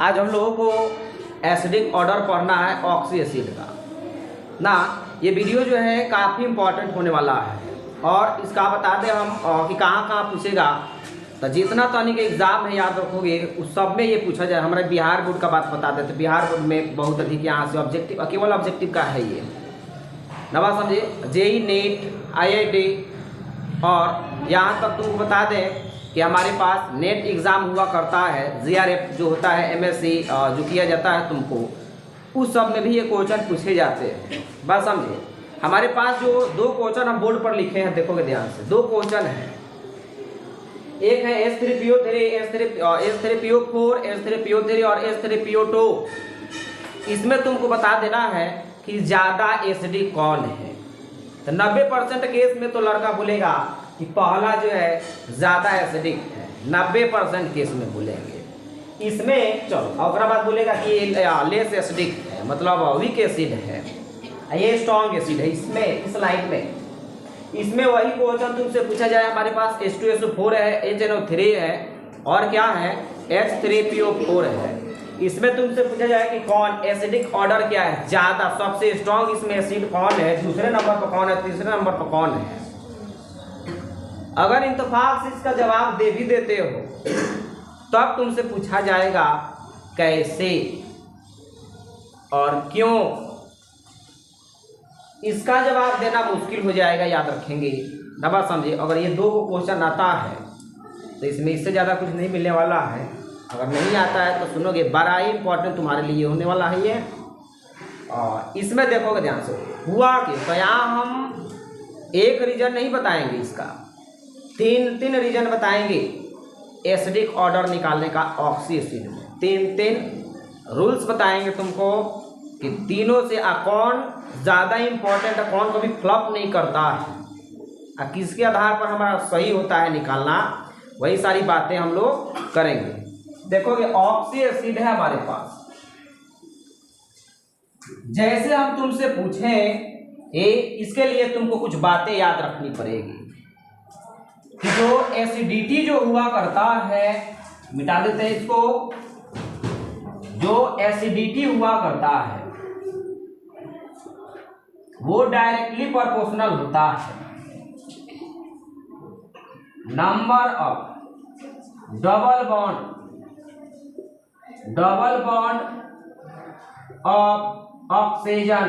आज हम लोगों को एसिडिक ऑर्डर पढ़ना है ऑक्सी एसिड का ना। ये वीडियो जो है काफ़ी इम्पोर्टेंट होने वाला है और इसका बता दें हम कि कहाँ कहाँ पूछेगा। तो जितना तो के एग्ज़ाम है याद रखोगे उस सब में ये पूछा जाए। हमारे बिहार बोर्ड का बात बता दें तो बिहार बोर्ड में बहुत अधिक यहाँ से ऑब्जेक्टिव, केवल ऑब्जेक्टिव का है ये ना बात समझिए। जेई, नेट, IIT और यहाँ तक तुमको बता दें कि हमारे पास नेट एग्ज़ाम हुआ करता है, GRF जो होता है, MSc जो किया जाता है तुमको, उस सब में भी ये क्वेश्चन पूछे जाते हैं। बस समझिए हमारे पास जो दो क्वेश्चन हम बोर्ड पर लिखे हैं, देखोगे ध्यान से, दो क्वेश्चन हैं। एक है H3PO3, H3PO4, H3PO3 और H3PO2। इसमें तुमको बता देना है कि ज़्यादा एसिडिक कौन है। तो 90% केस में तो लड़का बोलेगा कि पहला जो है ज़्यादा एसिडिक है, 90% केस में बोलेंगे। इसमें चलो और बाद बोलेगा कि ये लेस एसिडिक है, मतलब वीक एसिड है, ये स्ट्रॉन्ग एसिड है। इसमें इस लाइन में इसमें वही क्वेश्चन तुमसे पूछा जाए। हमारे पास H2SO4 है, HNO3 है और क्या है H3PO4 है। इसमें तुमसे पूछा जाए कि कौन एसिडिक ऑर्डर क्या है, ज़्यादा सबसे स्ट्रॉन्ग इसमें एसिड कौन है, दूसरे नंबर पर कौन है, तीसरे नंबर पर कौन है। अगर इत्तेफाक से इसका जवाब दे भी देते हो तब तुमसे पूछा जाएगा कैसे और क्यों। इसका जवाब देना मुश्किल हो जाएगा, याद रखेंगे ना बात समझिए। अगर ये दो क्वेश्चन आता है तो इसमें इससे ज़्यादा कुछ नहीं मिलने वाला है। अगर नहीं आता है तो सुनोगे, बड़ा ही इंपॉर्टेंट तुम्हारे लिए होने वाला है ये। और इसमें देखोगे ध्यान से हुआ कि तो यहाँ हम एक रीजन नहीं बताएंगे, इसका तीन रीजन बताएंगे एसिडिक ऑर्डर निकालने का ऑक्सी एसिड में। तीन रूल्स बताएंगे तुमको कि तीनों से कौन ज़्यादा इम्पोर्टेंट है, कौन कभी फ्लॉप नहीं करता है, किसके आधार पर हमारा सही होता है निकालना, वही सारी बातें हम लोग करेंगे। देखोगे ऑक्सी एसिड है हमारे पास। जैसे हम तुमसे पूछें इसके लिए तुमको कुछ बातें याद रखनी पड़ेगी कि जो एसिडिटी जो हुआ करता है, मिटा देते हैं इसको, जो एसिडिटी हुआ करता है वो डायरेक्टली प्रोपोर्शनल होता है number of double bond of oxygen,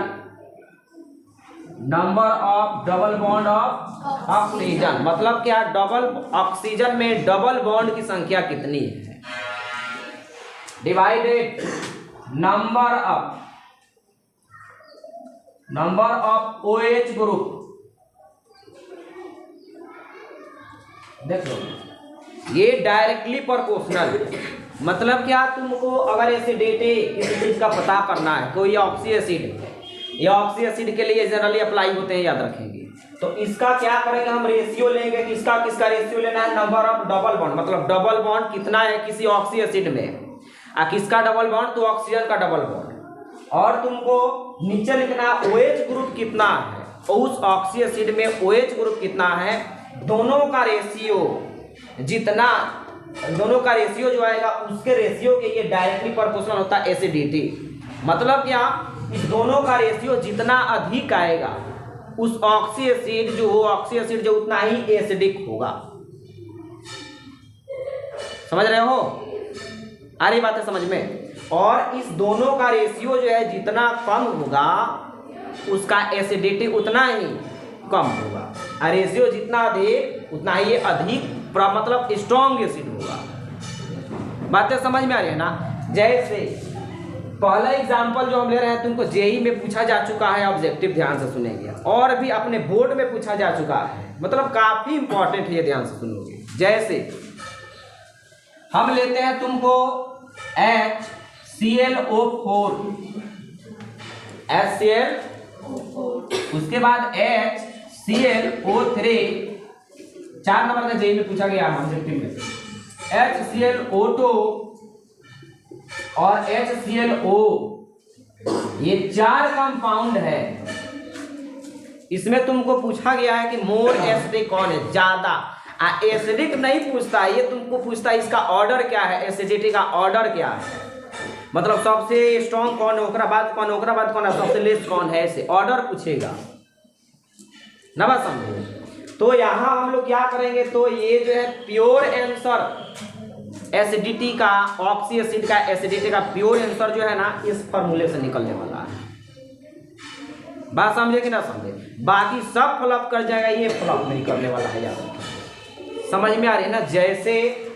number of double bond of oxygen. मतलब क्या, डबल ऑक्सीजन में डबल बॉन्ड की संख्या कितनी है, divided number of OH group. देख लो ये डायरेक्टली प्रोपोर्शनल। मतलब क्या, तुमको अगर एसिडिटी किसी चीज का पता करना है तो ये ऑक्सी एसिड है, ये ऑक्सी एसिड के लिए जनरली अप्लाई होते हैं, याद रखेंगे। तो इसका क्या करेंगे, हम रेशियो लेंगे। किसका रेशियो लेना है, नंबर ऑफ डबल बॉन्ड, मतलब डबल बॉन्ड कितना है किसी ऑक्सी एसिड में, किसका डबल बॉन्ड, तो ऑक्सीजन का डबल बॉन्ड। और तुमको नीचे लिखना OH ग्रुप कितना है, उस ऑक्सी एसिड में OH ग्रुप कितना है, दोनों का रेशियो जितना, दोनों का रेशियो जो आएगा उसके रेशियो के ये डायरेक्टली प्रोपोर्शनल होता है एसिडिटी। मतलब क्या, इस दोनों का रेशियो जितना अधिक आएगा उस ऑक्सी एसिड जो उतना ही एसिडिक होगा। समझ रहे हो, आ रही बात है समझ में। और इस दोनों का रेशियो जो है जितना कम होगा उसका एसिडिटी उतना ही कम होगा, और रेशियो जितना अधिक उतना ही ये अधिक मतलब स्ट्रॉन्ग एसिड होगा। बातें समझ में आ रही है ना। जैसे पहला एग्जांपल जो हम ले रहे हैं तुमको जेई में पूछा जा चुका है, ऑब्जेक्टिव ध्यान से सुनेंगे, और भी अपने बोर्ड में पूछा जा चुका है, मतलब काफी इंपॉर्टेंट है, ध्यान से सुनोगे। जैसे हम लेते हैं तुमको HClO4, उसके बाद HClO3, 4 नंबर का जेई में पूछा गया ऑब्जेक्टिव में, HClO2 और HClO, ये 4 कंपाउंड है। इसमें तुमको पूछा गया है कि मोर एसिडिक कौन है, ज्यादा। एसिडिक नहीं पूछता, ये तुमको पूछता है इसका ऑर्डर क्या है, एसिडिटी का ऑर्डर क्या है। मतलब सबसे स्ट्रॉन्ग कौन है, ओकरा बाद कौन, ओकरा बाद कौन है, सबसे लेस कौन है, ऐसे ऑर्डर पूछेगा ना, बात समझे। तो यहाँ हम लोग क्या करेंगे, तो ये जो है प्योर आंसर एसिडिटी का, ऑक्सी एसिड का एसिडिटी का प्योर आंसर जो है ना इस फॉर्मूले से निकलने वाला है। बात समझे कि ना समझे। बाकी सब फ्लॉप कर जाएगा, ये फ्लॉप नहीं करने वाला है, याद समझ में आ रही है ना। जैसे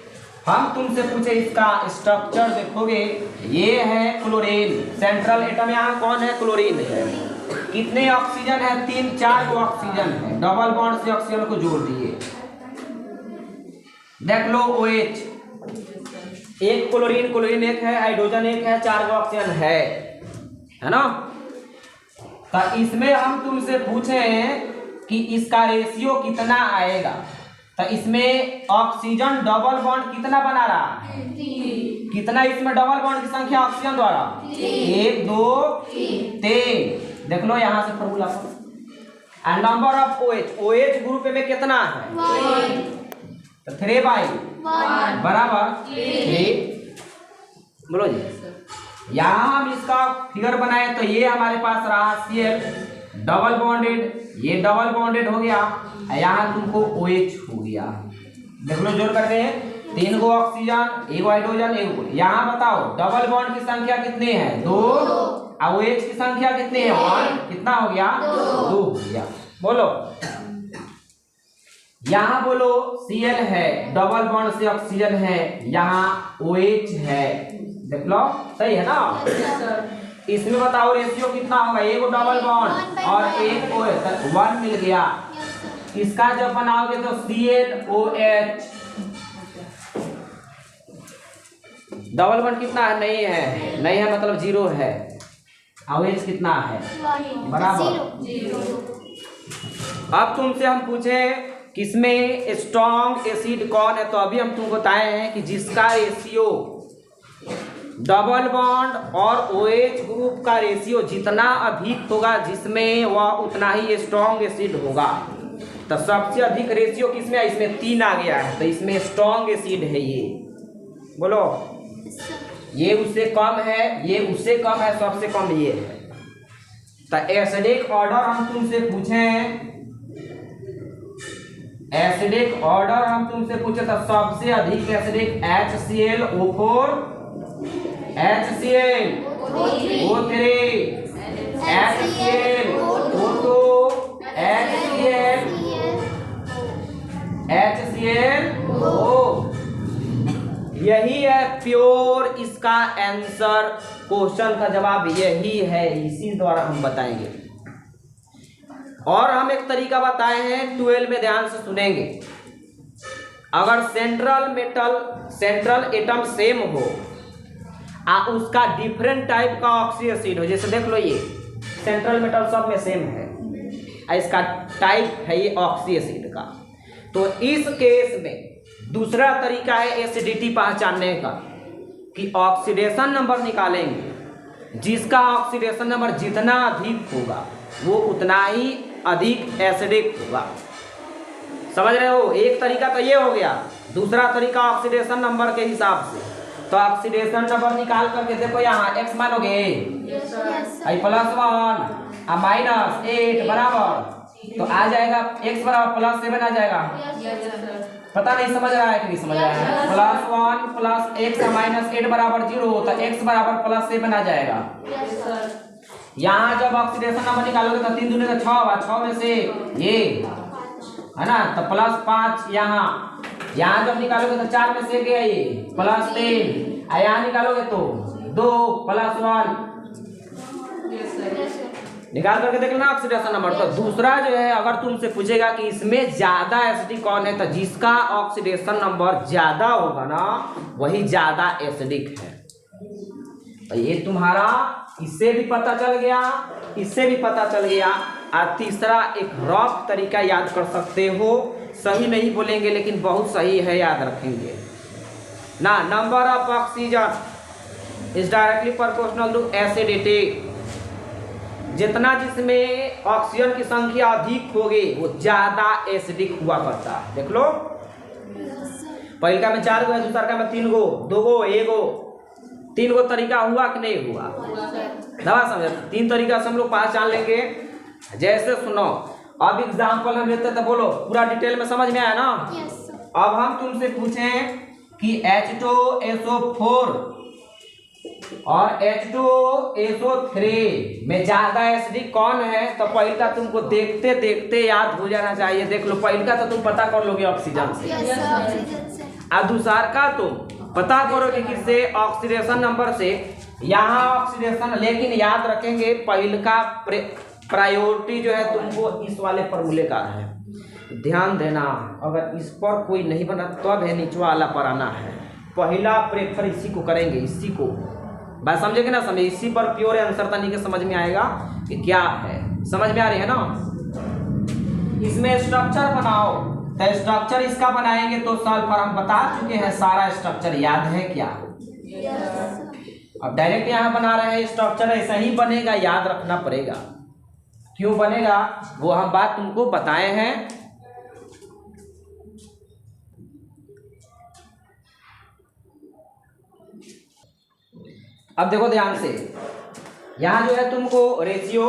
हम तुमसे पूछे इसका स्ट्रक्चर देखोगे, ये है क्लोरीन, सेंट्रल एटम यहाँ कौन है, क्लोरीन है। कितने ऑक्सीजन है, 3-4 को ऑक्सीजन है, डबल बॉन्ड से ऑक्सीजन को जोड़ दिए। देख लो OH, एक क्लोरीन, क्लोरीन एक है, हाइड्रोजन एक है, 4 को ऑक्सीजन है ना। तो इसमें हम तुमसे पूछे कि इसका रेशियो कितना आएगा, तो इसमें ऑक्सीजन डबल बॉन्ड कितना बना रहा है, कितना इसमें डबल बॉन्ड की संख्या ऑक्सीजन द्वारा, 1 2 3। देख लो यहाँ से फॉर्मूला पर। And number of OH group में कितना है, तो 3/1 बराबर 3। बोलो जी। यहाँ हम इसका फिगर बनाए तो ये हमारे पास रहा Cl डबल बॉन्डेड, ये डबल बॉन्डेड हो गया, यहाँ तुमको OH हो गया। देख लो जोड़ करके 3 को ऑक्सीजन, 1 हाइड्रोजन, 1। यहाँ बताओ डबल बॉन्ड की संख्या कितनी है, 2, और OH की संख्या कितनी है, 1। कितना हो गया, 2 हो गया। बोलो यहाँ बोलो Cl है, डबल बॉन्ड से ऑक्सीजन है, यहाँ OH है। देख लो सही है ना। इसमें बताओ रेशियो कितना होगा, 1 डबल बॉन्ड और 1 OH, 1 मिल गया। इसका जब बनाओगे तो ClOH, डबल बॉन्ड कितना है, नहीं है, नहीं है मतलब 0 है। OH कितना है, बराबर 0। अब तुमसे हम पूछे किसमें स्ट्रॉन्ग एसिड कौन है, तो अभी हम तुमको बताए हैं कि जिसका रेशियो डबल बॉन्ड और OH ग्रुप का रेशियो जितना अधिक होगा, जिसमें वह उतना ही स्ट्रॉन्ग एसिड होगा। तो सबसे अधिक रेशियो किसमें है, इसमें 3 आ गया है, तो इसमें स्ट्रॉन्ग एसिड है ये। बोलो ये उससे कम है, ये उससे कम है, सबसे कम ये है। तो एसिडिक ऑर्डर हम तुमसे पूछे, एसिडिक ऑर्डर हम तुमसे पूछे तो सबसे अधिक acidic HClO4, HCl O3, HCl O2, HCl O। यही है प्योर इसका आंसर, क्वेश्चन का जवाब यही है, इसी द्वारा हम बताएंगे। और हम एक तरीका बताए हैं, 12 में ध्यान से सुनेंगे। अगर सेंट्रल एटम सेम हो उसका डिफरेंट टाइप का ऑक्सी एसिड हो, जैसे देख लो ये सेंट्रल मेटल सब में सेम है, इसका टाइप है ये ऑक्सी एसिड का, तो इस केस में दूसरा तरीका है एसिडिटी पहचानने का, कि ऑक्सीडेशन नंबर निकालेंगे, जिसका ऑक्सीडेशन नंबर जितना अधिक होगा वो उतना ही अधिक एसिडिक होगा। समझ रहे हो। एक तरीका तो ये हो गया, दूसरा तरीका ऑक्सीडेशन नंबर के हिसाब से। तो ऑक्सीडेशन नंबर निकाल करके देखो यहाँ x मानोगे +1 और -8 बराबर, तो आ जाएगा x बराबर +7 आ जाएगा। पता नहीं समझ रहा है कि नहीं समझ रहा है। +1 + x -8 बराबर 0, तो x बराबर +7 आ जाएगा। यहाँ जब ऑक्सीडेशन नंबर निकालोगे तो 3 दूनी 6, 6 में से ये है ना, तो +5 यहाँ जब निकालोगे तो 4 में से गया ये +3, यहाँ निकालोगे तो 2 +1 निकाल करके देख लेना ऑक्सीडेशन नंबर। तो दूसरा जो है, अगर तुमसे पूछेगा कि इसमें ज्यादा एसिडिक कौन है, तो जिसका ऑक्सीडेशन नंबर ज्यादा होगा ना वही ज्यादा एसिडिक है। तो ये तुम्हारा इससे भी पता चल गया, इससे भी पता चल गया। और तीसरा एक रफ तरीका याद कर सकते हो, सही नहीं बोलेंगे लेकिन बहुत सही है, याद रखेंगे ना। Number of oxygen is directly proportional to acidity. जितना जिसमें ऑक्सीजन की संख्या अधिक होगी वो ज्यादा एसिडिक हुआ करता है। देख लो, पहले का में 4 गो है, दूसरा का में 3 गो, 2 गो, 1 गो, 3 गो तरीका हुआ कि नहीं हुआ? दवा समझ 3 तरीका से हम लोग पहचान लेंगे। जैसे सुनो, अब एग्जाम्पल हम लेते तो बोलो पूरा डिटेल में समझ में आया ना? अब हम तुमसे पूछें कि H2SO4 और H2SO3 में ज्यादा एसिडिक कौन है? तो पहला तुमको देखते देखते याद हो जाना चाहिए। देख लो, पहला तो तुम पता कर लोगे ऑक्सीजन से, और दूसरा का तुम पता करोगे किससे? ऑक्सीडेशन नंबर से। यहाँ ऑक्सीडेशन, लेकिन याद रखेंगे पहले का प्रायोरिटी जो है तुमको इस वाले फॉर्मूले का है, ध्यान देना। अगर इस पर कोई नहीं बना तब है नीचे वाला पर आना है। पहला प्रेफर इसी को करेंगे, इसी को बात समझेंगे ना? समझे, इसी पर प्योर आंसर तनी के समझ में आएगा कि क्या है। समझ में आ रही है ना? इसमें स्ट्रक्चर बनाओ, तो स्ट्रक्चर इसका बनाएंगे तो सल्फर हम बता चुके हैं, सारा स्ट्रक्चर याद है क्या? अब डायरेक्ट यहाँ बना रहे हैं स्ट्रक्चर, ऐसा ही बनेगा, याद रखना पड़ेगा। क्यों बनेगा वो हम बात तुमको बताए हैं। अब देखो ध्यान से, यहाँ जो है तुमको रेशियो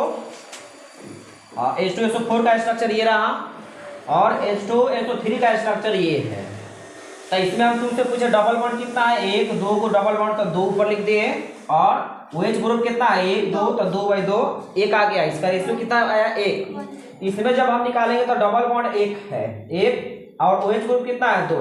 H2SO4 का स्ट्रक्चर ये रहा और H2SO3 का स्ट्रक्चर ये है। तो इसमें हम तुमसे पूछे डबल बॉन्ड कितना है? 1 2 को डबल बॉन्ड तो 2 ऊपर लिख दिए, और OH ग्रुप कितना है? 1 2 तो 2/2 1 आ गया। इसका रेशियो कितना आया? 1। इसमें जब हम निकालेंगे तो डबल बॉन्ड 1 है, 1, और OH ग्रुप कितना है? 2,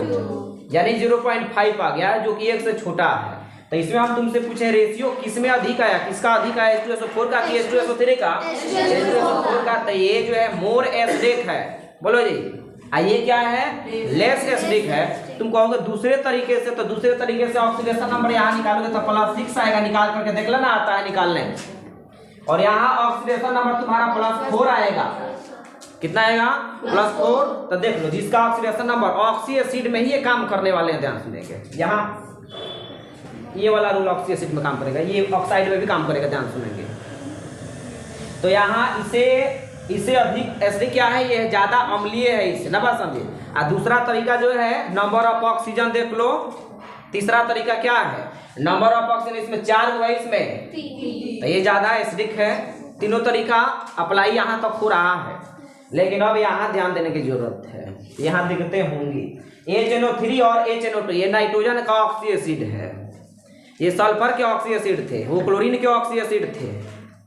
यानी 0.5 आ गया, जो कि 1 से छोटा है। तो इसमें हम तुमसे पूछे रेशियो किसमें अधिक आया? किसका अधिक आया? H2SO4 का कि H2SO3 का? H2SO4 का। तो ये जो है मोर एसिडिक है, बोलो जी। ये क्या है? लेस एसिडिक है। तुम कहोगे दूसरे तरीके से, तो दूसरे तरीके से ऑक्सीडेशन नंबर यहाँ निकालोगे तो +6 आएगा। निकाल करके देख लेना, आता है निकालने। और यहाँ ऑक्सीडेशन नंबर तुम्हारा +4 आएगा। कितना आएगा? +4। तो देख लो, जिसका ऑक्सीडेशन नंबर, ऑक्सी एसिड में ही ये काम करने वाले हैं, ध्यान सुनेंगे। यहाँ ये वाला रूल ऑक्सी एसिड में काम करेगा, ये ऑक्साइड में भी काम करेगा, ध्यान सुनेंगे। तो यहाँ इसे अधिक एसिडिक क्या है? ये ज्यादा अम्लीय है, इससे ना बात समझे। और दूसरा तरीका जो है नंबर ऑफ ऑक्सीजन देख लो। तीसरा तरीका क्या है? नंबर ऑफ ऑक्सीजन, इसमें 4 हुआ, इसमें तो ये ज्यादा एसिडिक है। तीनों तरीका अप्लाई यहाँ तक हो रहा है, लेकिन अब यहाँ ध्यान देने की जरूरत है। यहाँ दिखते होंगी HNO3 और HNO2, ये नाइट्रोजन का ऑक्सी एसिड है, ये सल्फर के ऑक्सी एसिड थे, वो क्लोरीन के ऑक्सी एसिड थे,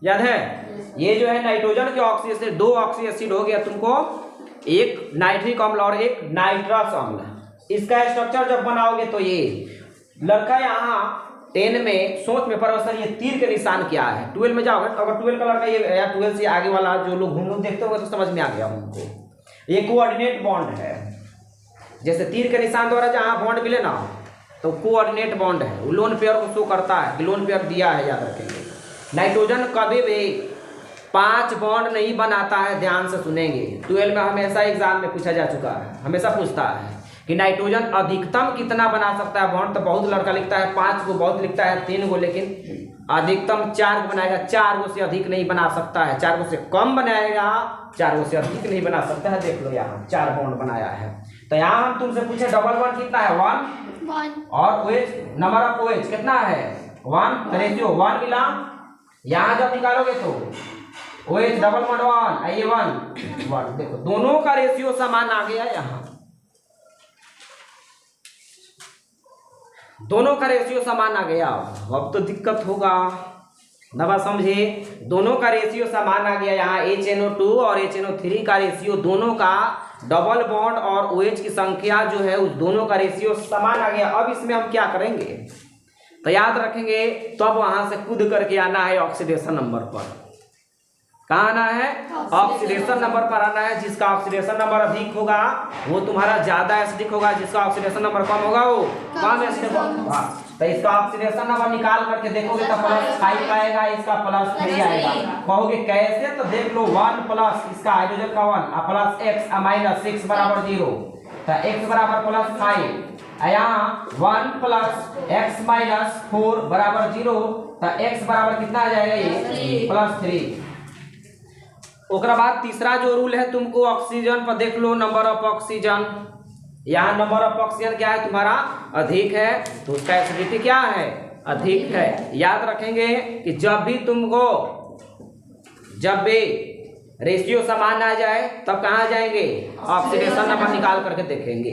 याद है? ये जो है नाइट्रोजन के ऑक्सी एसिड, 2 ऑक्सी एसिड हो गया तुमको, एक नाइट्रिक अम्ल और एक नाइट्रस अम्ल। इसका स्ट्रक्चर जब बनाओगे तो ये लड़का यहाँ 10 में सोच में परवसन ये तीर के निशान क्या है। 12 में जाओगे, अगर 12 का लड़का ये, या 12 से आगे वाला जो लोग घूम देखते होंगे तो समझ में आ गया उनको। ये कोऑर्डिनेट बॉन्ड है, जैसे तीर के निशान द्वारा जहाँ बॉन्ड मिले ना, तो कोऑर्डिनेट बॉन्ड है, वो लोन पेयर को शो करता है कि लोन पेयर दिया है, याद रखेंगे। नाइट्रोजन कभी भी 5 बॉन्ड नहीं बनाता है, ध्यान से सुनेंगे। 12 में हमेशा एग्जाम में पूछा जा चुका है, हमेशा पूछता है कि नाइट्रोजन अधिकतम कितना बना सकता है बॉन्ड। तो बहुत लड़का लिखता है 5 को, बहुत लिखता है 3 को, लेकिन अधिकतम 4 को बनाएगा। 4 को से अधिक नहीं बना सकता है, 4 को से कम बनाएगा, 4 को से अधिक नहीं बना सकता है। देख लो यहाँ 4 बॉन्ड बनाया है। तो यहाँ हम तुमसे पूछे डबल बॉन्ड कितना है? 1, और OH नंबर ऑफ OH कितना है? 1, रेशियो 1 मिला। यहाँ जब निकालोगे तो OH डबल बॉन्ड 1, ये 1, देखो दोनों का रेशियो समान आ गया। यहाँ दोनों का रेशियो समान आ गया। अब तो दिक्कत होगा, नवा समझे। दोनों का रेशियो समान आ गया। यहाँ HNO2 और HNO3 का रेशियो, दोनों का डबल बॉन्ड और OH की संख्या जो है उस दोनों का रेशियो समान आ गया। अब इसमें हम क्या करेंगे? तो याद रखेंगे, तो अब वहां से कूद करके आना है ऑक्सीडेशन नंबर पर। कहाँ आना है? ऑक्सीडेशन नंबर पर आना है। जिसका ऑक्सीडेशन नंबर अधिक होगा वो तुम्हारा ज्यादा एसिडिक होगा, जिसका ऑक्सीडेशन नंबर कम होगा वो कम एसिडिक होगा। तो इसका ऑक्सीडेशन नंबर निकाल करके देखोगे तो +5 आएगा, इसका +3 आएगा। कहोगे कैसे? तो देख लो 1 प्लस इसका हाइड्रोजन का 1 प्लस x माइनस 6 बराबर 0। तो x बराबर +5, यहाँ 1 प्लस x माइनस 4 बराबर 0। तो x बराबर कितना आ जाएगा? ये +3। ओकरा बाद तीसरा जो रूल है तुमको ऑक्सीजन पर देख लो, नंबर ऑफ ऑक्सीजन। यहाँ नंबर ऑफ ऑक्सीजन क्या है तुम्हारा? अधिक है, तो उसका एसिडिटी क्या है? अधिक है। याद रखेंगे कि जब भी रेशियो समान आ जाए तब कहाँ जाएंगे, ऑक्सीडेशन नंबर निकाल करके देखेंगे।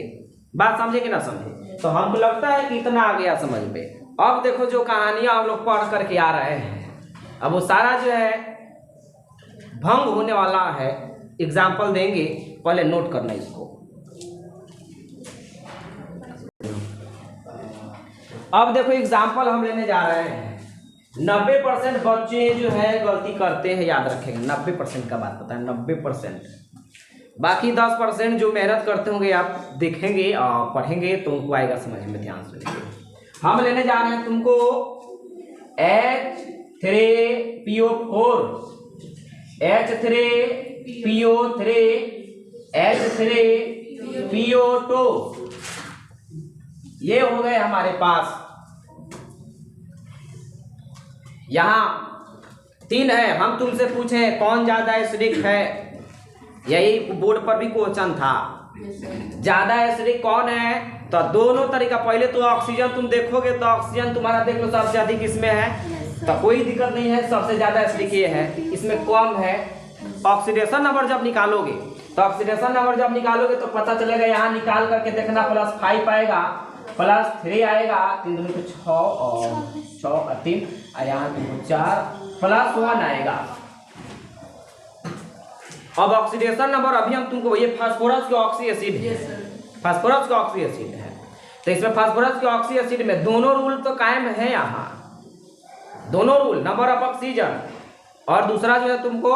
बात समझे कि ना समझे? तो हमको लगता है कि इतना आ गया समझ में। अब देखो जो कहानियां हम लोग पढ़ करके आ रहे हैं, अब वो सारा जो है भंग होने वाला है। एग्जाम्पल देंगे, पहले नोट करना इसको। अब देखो एग्जाम्पल हम लेने जा रहे हैं। 90% बच्चे जो है गलती करते हैं, याद रखेंगे 90% का बात पता है, 90%। बाकी 10% जो मेहनत करते होंगे आप देखेंगे और पढ़ेंगे तो उनको आएगा समझ में। ध्यान सुनिए, हम लेने जा रहे हैं तुमको H3PO4, H3PO3, H3PO2, ये हो गए हमारे पास। यहाँ 3 है, हम तुमसे पूछे कौन ज्यादा एसिडिक है, यही बोर्ड पर भी क्वेश्चन था। ज्यादा एसिडिक कौन है? तो दोनों तरीका, पहले तो ऑक्सीजन तुम देखोगे तो ऑक्सीजन तुम्हारा देख लो सबसे अधिक इसमें है, तो कोई दिक्कत नहीं है, सबसे ज्यादा एसिडिक ये है, इसमें कम है। ऑक्सीडेशन नंबर जब निकालोगे तो पता चलेगा, यहाँ निकाल करके देखना, +5 आएगा, +3 आएगा, 3 दूनी को 6 और 6 और 3, और यहाँ 4 +1 आएगा। अब ऑक्सीडेशन नंबर अभी हम तुमको, ये फास्फोरस के ऑक्सी एसिड है, फास्फोरस का ऑक्सी एसिड है, तो इसमें फास्फोरस के ऑक्सी एसिड में दोनों रूल तो कायम है। यहाँ दोनों रूल, नंबर ऑफ ऑक्सीजन और दूसरा जो है तुमको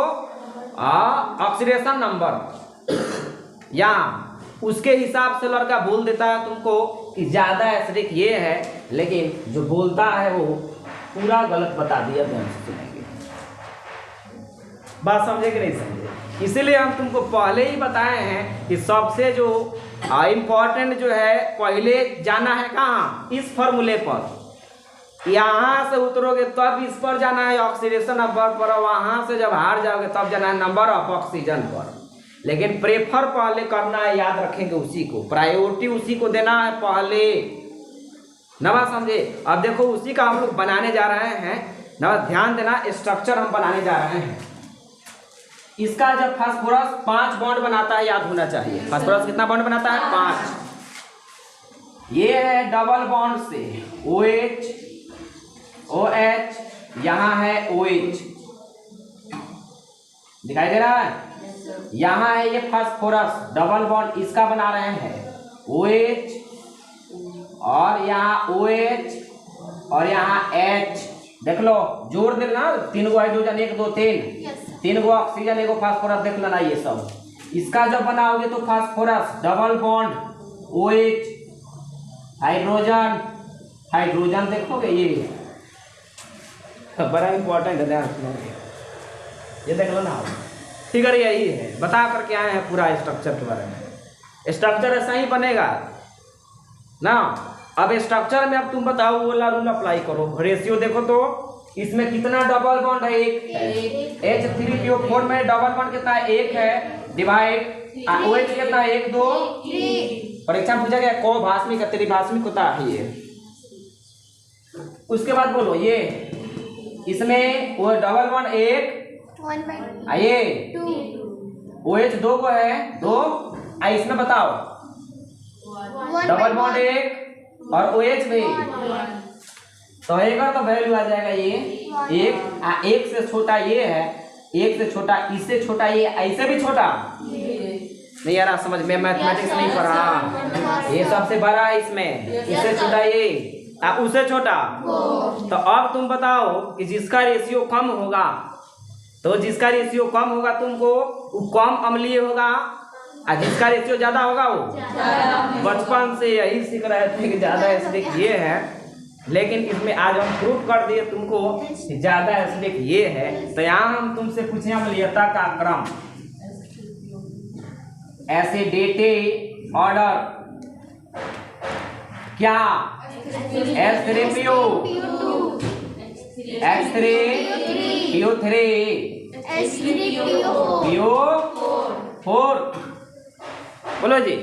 ऑक्सीडेशन नंबर, यहाँ उसके हिसाब से लड़का बोल देता है तुमको कि ज्यादा एसिडिक ये है, लेकिन जो बोलता है वो पूरा गलत बता दिया। ध्यान से सुनेंगे, बात समझे कि नहीं समझे? इसीलिए हम तुमको पहले ही बताए हैं कि सबसे जो इम्पोर्टेंट जो है, पहले जाना है कहाँ, इस फॉर्मूले पर। यहाँ से उतरोगे तब इस पर जाना है ऑक्सीडेशन नंबर पर, वहाँ से जब हार जाओगे तब जाना है नंबर ऑफ ऑक्सीजन पर। लेकिन प्रेफर पहले करना है, याद रखेंगे उसी को, प्रायोरिटी उसी को देना है पहले। नवा समझे? अब देखो उसी का हम लोग बनाने जा रहे हैं। नवा ध्यान देना, स्ट्रक्चर हम बनाने जा रहे हैं। इसका जब फास्फोरस 5 बॉन्ड बनाता है, याद होना चाहिए, फास्फोरस कितना बॉन्ड बनाता है? 5। ये है डबल बॉन्ड से OH, OH, यहाँ है OH, दिखाई दे रहा है? यहाँ है ये फास्फोरस, डबल बॉन्ड इसका बना रहे हैं, OH और यहाँ OH और यहाँ H। देख लो, जोड़ देना, 3 गो हाइड्रोजन, 1 2 3 गो ऑक्सीजन, 1 गो फास्फोरस, देख लेना ये सब। इसका जब बनाओगे तो phosphorus double bond OH, hydrogen देखोगे, ये बड़ा इंपॉर्टेंट है, ध्यान रखोगे, ये देख लो ना। फिगर यही है, बता करके आए हैं पूरा स्ट्रक्चर के बारे में। स्ट्रक्चर ऐसा ही बनेगा ना। अब स्ट्रक्चर में अब तुम बताओ वो वाला रूल अप्लाई करो। रेशियो देखो तो इसमें कितना डबल बॉन्ड है? 1 है। H3PO4 में डबल बॉन्ड कितना है? 1 है, डिवाइड OH कितना है? 1 2। परीक्षा पूछा गया को भास्मिक त्रिभास्मिक होता है ये। उसके बाद बोलो ये, इसमें वो डबल बॉन्ड 1 ये 2, OH 2 को है 2, इसमें बताओ डबल बॉन्ड 1 और OH भी, तो 1 का तो वैल्यू आ जाएगा ये 1। 1 से छोटा ये है, 1 से छोटा, इससे छोटा ये, ऐसे भी छोटा नहीं यार, समझ में मैथमेटिक्स नहीं पढ़ा। ये सबसे बड़ा है इसमें, इससे छोटा ये, उससे छोटा। तो अब तुम बताओ कि जिसका रेशियो कम होगा, तो जिसका रेशियो कम होगा तुमको वो कम अम्लीय होगा, और जिसका रेशियो ज्यादा होगा वो बचपन से यही सीख रहे थे कि ज्यादा एसिडिक ये है, लेकिन इसमें आज हम प्रूफ कर दिए तुमको कि ज्यादा एसिडिक ये है। तो यहाँ हम तुमसे पूछे अम्लीयता का क्रम, एसिडिटी ऑर्डर क्या? H3PO, H3PO3, PO4, बोलो जी।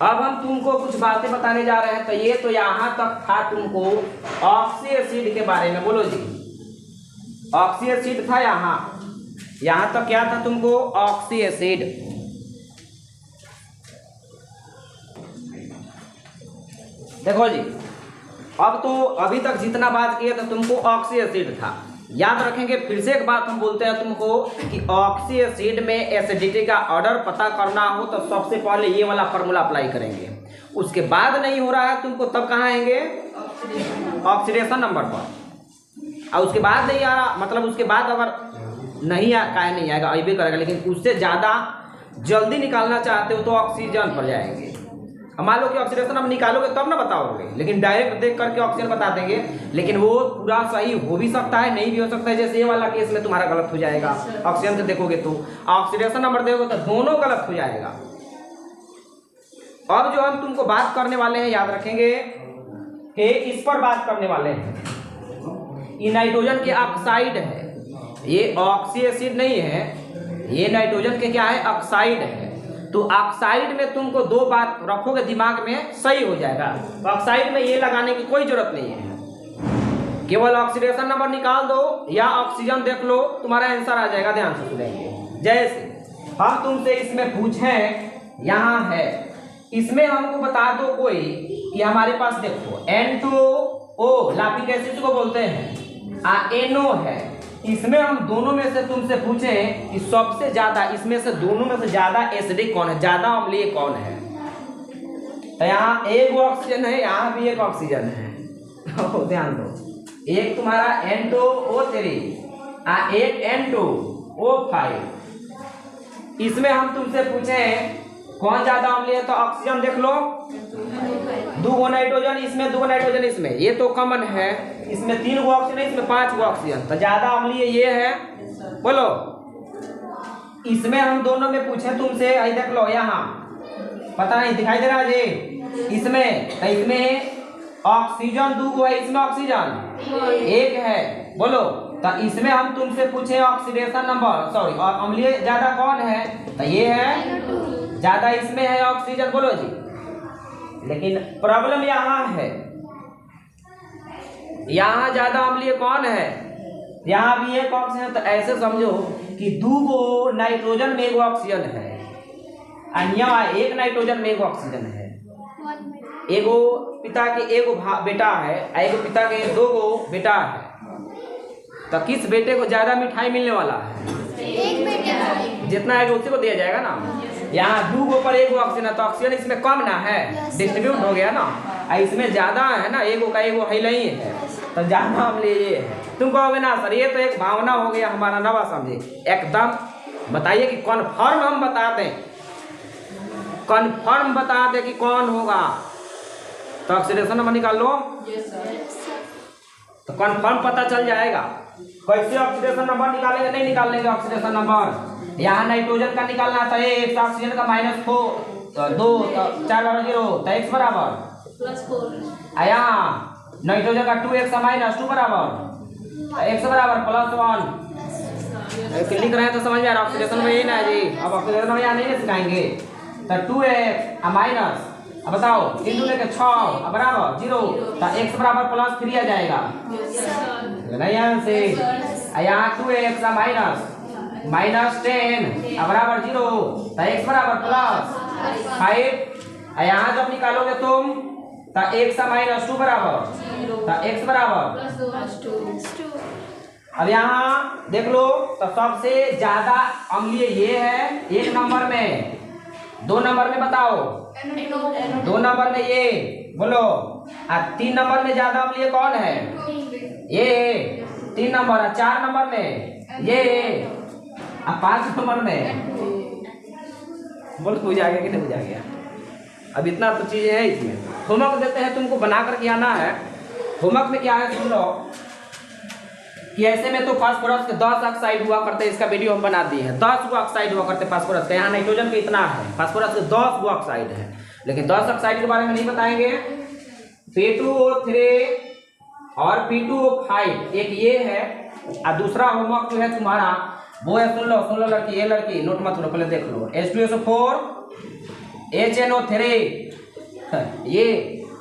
अब हम तुमको कुछ बातें बताने जा रहे हैं। तो ये तो यहाँ तक था तुमको ऑक्सी एसिड के बारे में। बोलो जी, ऑक्सी एसिड था यहाँ तक क्या था तुमको? Oxy acid. देखो जी, अब तो अभी तक जितना बात किया था तुमको ऑक्सी एसिड था। याद रखेंगे, फिर से एक बात हम बोलते हैं तुमको कि ऑक्सी एसिड में एसिडिटी का ऑर्डर पता करना हो तो सबसे पहले ये वाला फार्मूला अप्लाई करेंगे। उसके बाद नहीं हो रहा है तुमको, तब कहाँ आएंगे? ऑक्सीडेशन नंबर पर। और उसके बाद नहीं आ रहा, मतलब उसके बाद अगर नहीं काहे नहीं आएगा, अभी करेगा, लेकिन उससे ज़्यादा जल्दी निकालना चाहते हो तो ऑक्सीजन पर जाएंगे। मान लो कि ऑक्सीडेशन हम निकालोगे तब ना बताओगे, लेकिन डायरेक्ट देख करके ऑक्सीजन बता देंगे, लेकिन वो पूरा सही हो भी सकता है, नहीं भी हो सकता है। जैसे ये वाला केस में तुम्हारा गलत हो जाएगा, ऑक्सीजन से देखोगे तो ऑक्सीडेशन नंबर देखोगे तो दोनों गलत हो जाएगा। अब जो हम तुमको बात करने वाले हैं, याद रखेंगे कि इस पर बात करने वाले हैं। ये नाइट्रोजन के ऑक्साइड है, ये ऑक्सी एसिड नहीं है, ये नाइट्रोजन के क्या है? ऑक्साइड है। तो ऑक्साइड में तुमको दो बात रखोगे दिमाग में, सही हो जाएगा। तो ऑक्साइड में ये लगाने की कोई जरूरत नहीं है, केवल ऑक्सीडेशन नंबर निकाल दो या ऑक्सीजन देख लो, तुम्हारा आंसर आ जाएगा। ध्यान से सुनेंगे। जैसे हम तुमसे इसमें पूछें, यहाँ है, इसमें हमको बता दो कोई कि हमारे पास देखो N2O लाफिंग एसिड को बोलते हैं, NO है। इसमें हम दोनों में से तुमसे पूछें कि सबसे ज्यादा इसमें से दोनों में से ज्यादा एसिडिक कौन है, ज्यादा अम्लीय कौन है? तो यहाँ एक ऑक्सीजन है, यहाँ भी एक ऑक्सीजन है। ध्यान दो, एक तुम्हारा N2O3 एक N2O5। इसमें हम तुमसे पूछें कौन ज्यादा अम्लीय है, तो ऑक्सीजन देख लो, 2 नाइट्रोजन इसमें, 2 नाइट्रोजन इसमें, ये तो कॉमन है। इसमें 3 गो ऑक्सीजन, इसमें 5 गो ऑक्सीजन, तो ज्यादा अम्लीय ये है। बोलो, इसमें हम दोनों में पूछे तुमसे, आई देख लो, यहाँ पता नहीं दिखाई दे रहा है जी, इसमें ऑक्सीजन 2 गो है, इसमें ऑक्सीजन 1 है। बोलो, तो इसमें हम तुमसे पूछे ऑक्सीडेशन नंबर, सॉरी अम्लीय ज्यादा कौन है, तो ये है, ज्यादा इसमें है ऑक्सीजन। बोलो जी, लेकिन प्रॉब्लम यहाँ है, यहाँ ज्यादा अम्लीय कौन है? यहाँ भी एक ऑक्सीजन। तो ऐसे समझो कि 2 गो नाइट्रोजन में 1 ऑक्सीजन है, यहाँ 1 नाइट्रोजन में 1 ऑक्सीजन है। एगो पिता के 1 बेटा है, एगो पिता के 2 गो बेटा है, तो किस बेटे को ज्यादा मिठाई मिलने वाला है? एक बेटे, जितना है उसी को दिया जाएगा ना। यहाँ 2 गो पर 1 ऑक्सीजन है, तो ऑक्सीजन इसमें कम ना है, डिस्ट्रीब्यूट हो गया ना। इसमें ज्यादा है ना, 1 का 1 है नहीं है, तो ज्यादा अम्लीय ये है। तुम कहोगे ना सर ये तो एक भावना हो गया हमारा, नवा समझे। एकदम बताइए कि कन्फर्म हम बता दें, कन्फर्म बता दें कि कौन होगा, तो ऑक्सीडेशन नंबर निकाल लो, तो कन्फर्म पता चल जाएगा। कैसे ऑक्सीडेशन नंबर निकालेंगे? नहीं निकाल लेंगे ऑक्सीडेशन नंबर। यहाँ नाइट्रोजन का निकालना था, एक ऑक्सीजन का -4 2 4 0, तो x बराबर +4। यहाँ नाइट्रोजन का 2x -2 बराबर x बराबर +1। लिख रहे हैं तो समझ में आ रहा, ऑक्सीडेशन में यही ना है जी। अब ऑक्सीडेशन में यहाँ नहीं सिखाएंगे, तो 2x माइनस, अब बताओ 3 लेके 6 बराबर 0, तो x बराबर +3 आ जाएगा नहीं यहाँ से। यहाँ 2x -10 बराबर 0, तो x बराबर +5। यहाँ जब निकालोगे तुम तो x -2 बराबर, तो x बराबर +2। अब यहाँ देख लो, तो सबसे ज्यादा अम्लीय ये है 1 नंबर में। 2 नंबर में बताओ, 2 नंबर में ये बोलो। 3 नंबर में ज्यादा अम्लीय कौन है? ये 3 नंबर। 4 नंबर में ये, 5 नंबर में बोल बुझ आ गया कि नहीं बुझ आ गया? अब इतना तो चीजें है इसमें। होमवर्क देते हैं तुमको बना करके आना है। होमवर्क में क्या है सुन लो, कि ऐसे में तो फास्फोरस के 10 ऑक्साइड हुआ करते, इसका वीडियो हम बना दिए हैं। 10 गो ऑक्साइड हुआ करते फास्फोरस के। यहाँ नाइट्रोजन के इतना है, फास्फोरस के 10 गो ऑक्साइड है, लेकिन 10 ऑक्साइड के बारे में नहीं बताएंगे। P2O3 और P2O5 एक ये है, और दूसरा होमवर्क जो है तुम्हारा वो है, सुन लो लड़की, ये लड़की नोट मत लो, पहले देख लो। H2SO4 HNO3 ये,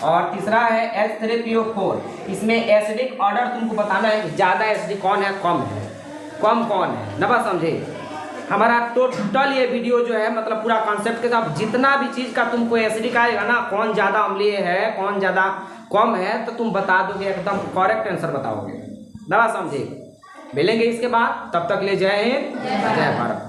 और तीसरा है H3PO4। इसमें एसिडिक ऑर्डर तुमको बताना है कि ज़्यादा एसिडिक कौन है, कम है, कम कौन है। ना बात समझे। हमारा टोटल ये वीडियो जो है मतलब पूरा कॉन्सेप्ट के साथ जितना भी चीज़ का तुमको एसिडिक आएगा ना, कौन ज़्यादा अम्लीय है कौन ज़्यादा कम है, तो तुम बता दोगे, एकदम करेक्ट आंसर बताओगे। ना बात समझे। मिलेंगे इसके बाद, तब तक ले जय हिंद जय भारत।